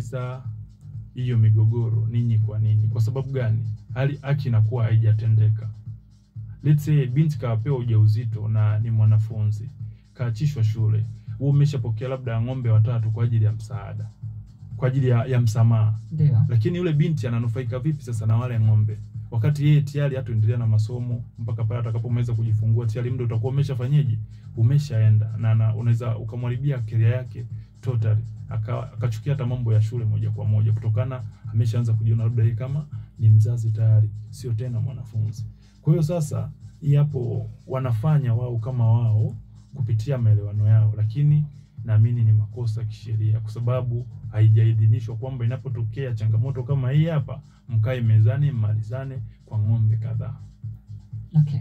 kumaliza hiyo migogoro ninyi kwa ninyi. Kwa sababu gani? Haki inakuwa haijatendeka. Let's say binti kapewa ujauzito na ni mwanafunzi, kaachishwa shule. Wewe umeshapokea labda ng'ombe 3 kwa ajili ya msaada, kwa ajili ya msamaha. Ndio. Lakini yule binti ananufaika vipi sasa na wale ng'ombe? Wakati yeye tayari hataendelea na masomo mpaka pale atakapomaliza kujifungua, tayari muda utakuwa umeshafanyaje? Umeshaenda, na unaweza ukamharibia career yake totally. Akachukia hata mambo ya shule moja kwa moja, kutokana ameshaanza kujiona labda yeye kama ni mzazi tayari, sio tena mwanafunzi. Kwa hiyo sasa hii hapo wanafanya wao kama wao kupitia maelewano yao, lakini naamini ni makosa kisheria, kwa sababu haijaidhinishwa kwamba inapotokea changamoto kama hii hapa mkae mezani mmalizane kwa ng'ombe kadhaa. Okay.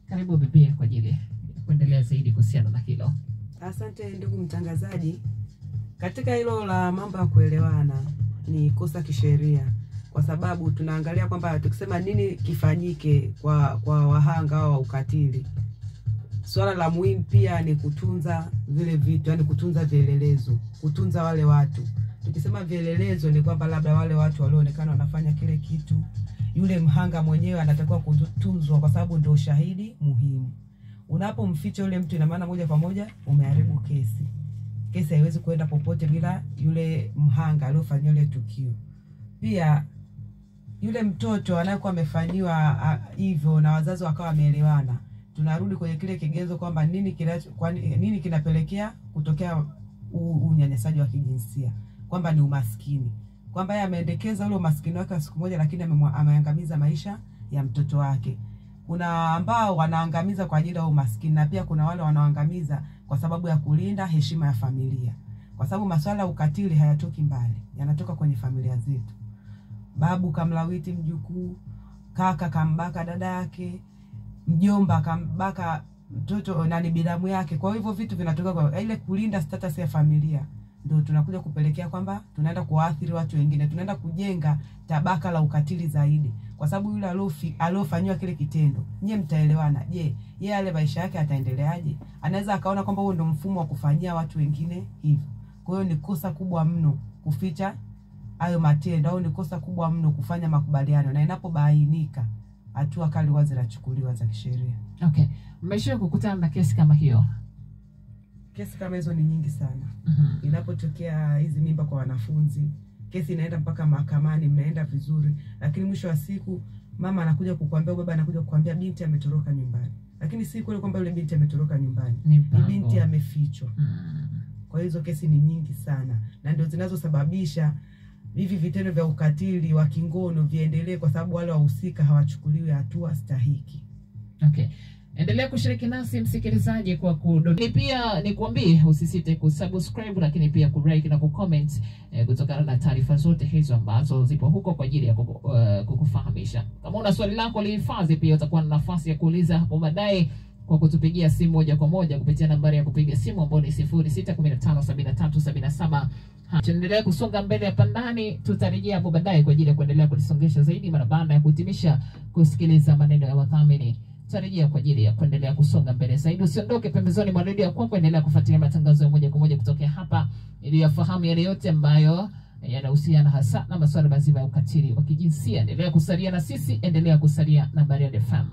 Karibu bibi kwa ajili ya kuendelea zaidi kuhusiana na hilo. Asante ndugu mtangazaji. Katika hilo la mambo ya kuelewana ni kosa kisheria, kwa sababu tunaangalia kwamba tukisema nini kifanyike kwa wahanga wa ukatili. Swala la muhimu pia ni kutunza vile vitu, yani kutunza vielelezo, kutunza wale watu. Tukisema vielelezo ni kwamba labda wale watu walioonekana wanafanya kile kitu, yule mhanga mwenyewe anatakiwa kutunzwa kwa sababu ndio shahidi muhimu. Unapomficha yule mtu, ina maana moja kwa moja umeharibu kesi. Kesi haiwezi kwenda popote bila yule mhanga aliyofanyia ile tukio. Pia yule mtoto anayekuwa amefanyiwa hivyo na wazazi wakawa wameelewana, tunarudi kwenye kile kigezo kwamba nini kinapelekea kutokea unyanyasaji wa kijinsia, kwamba ni umaskini, kwamba yeye ameendekeza ule umaskini wake siku moja, lakini ameangamiza maisha ya mtoto wake. Kuna ambao wanaangamiza kwa ajili ya umaskini, na pia kuna wale wanaangamiza kwa sababu ya kulinda heshima ya familia, kwa sababu masuala ya ukatili hayatoki mbali, yanatoka kwenye familia zetu. Babu kamlawiti mjukuu, kaka kambaka dada yake, mjomba kambaka mtoto nani binamu yake. Kwa hivyo vitu vinatoka kwa ile kulinda status ya familia, ndio tunakuja kupelekea kwamba tunaenda kuathiri watu wengine, tunaenda kujenga tabaka la ukatili zaidi, kwa sababu yule aliofanywa kile kitendo, nyie mtaelewana. Je, yeye ale maisha yake ataendeleaje? Anaweza akaona kwamba huo ndio mfumo wa kufanyia watu wengine hivyo. Kwa hiyo ni kosa kubwa mno kuficha hayo matendo, au ni kosa kubwa mno kufanya makubaliano, na inapobainika hatua kali wazi zinachukuliwa za kisheria. Okay. Mmesha kukutana na kesi kama hiyo? Kesi kama hizo ni nyingi sana. Inapotokea hizi mimba kwa wanafunzi, kesi inaenda mpaka mahakamani, mnaenda vizuri, lakini mwisho wa siku mama anakuja kukuambia, baba anakuja kukuambia binti ametoroka nyumbani. Lakini si kweli kwamba yule binti ametoroka nyumbani. Ni binti amefichwa. Kwa hizo kesi ni nyingi sana, na ndio zinazosababisha hivi vitendo vya ukatili wa kingono viendelee, kwa sababu wale wahusika hawachukuliwi hatua stahiki. Okay. Endelea kushiriki nasi msikilizaji kwa kudoni. Pia nikuambie usisite kusubscribe, lakini pia kulike na kucomment kutokana na taarifa zote hizo ambazo zipo huko kwa ajili ya kukufahamisha. Kama una swali lako lihifadhi, pia utakuwa na nafasi ya kuuliza hapo baadaye kwa kutupigia simu moja kwa moja kupitia nambari ya kupiga simu ambayo ni 06157377. Tuendelee kusonga mbele hapa ndani, tutarejea hapo baadaye kwa ajili ya kuendelea kulisongesha zaidi mara baada ya kuhitimisha kusikiliza maneno ya wadhamini. Tutarejea kwa ajili ya kuendelea kusonga mbele zaidi. Usiondoke pembezoni mwa redio yako, kuendelea kufuatilia matangazo ya moja kwa moja kutoka hapa ili yafahamu yale yote ambayo yanahusiana hasa na masuala mazima ya ukatili wa kijinsia. Endelea kusalia na sisi, endelea kusalia na Bariadi FM.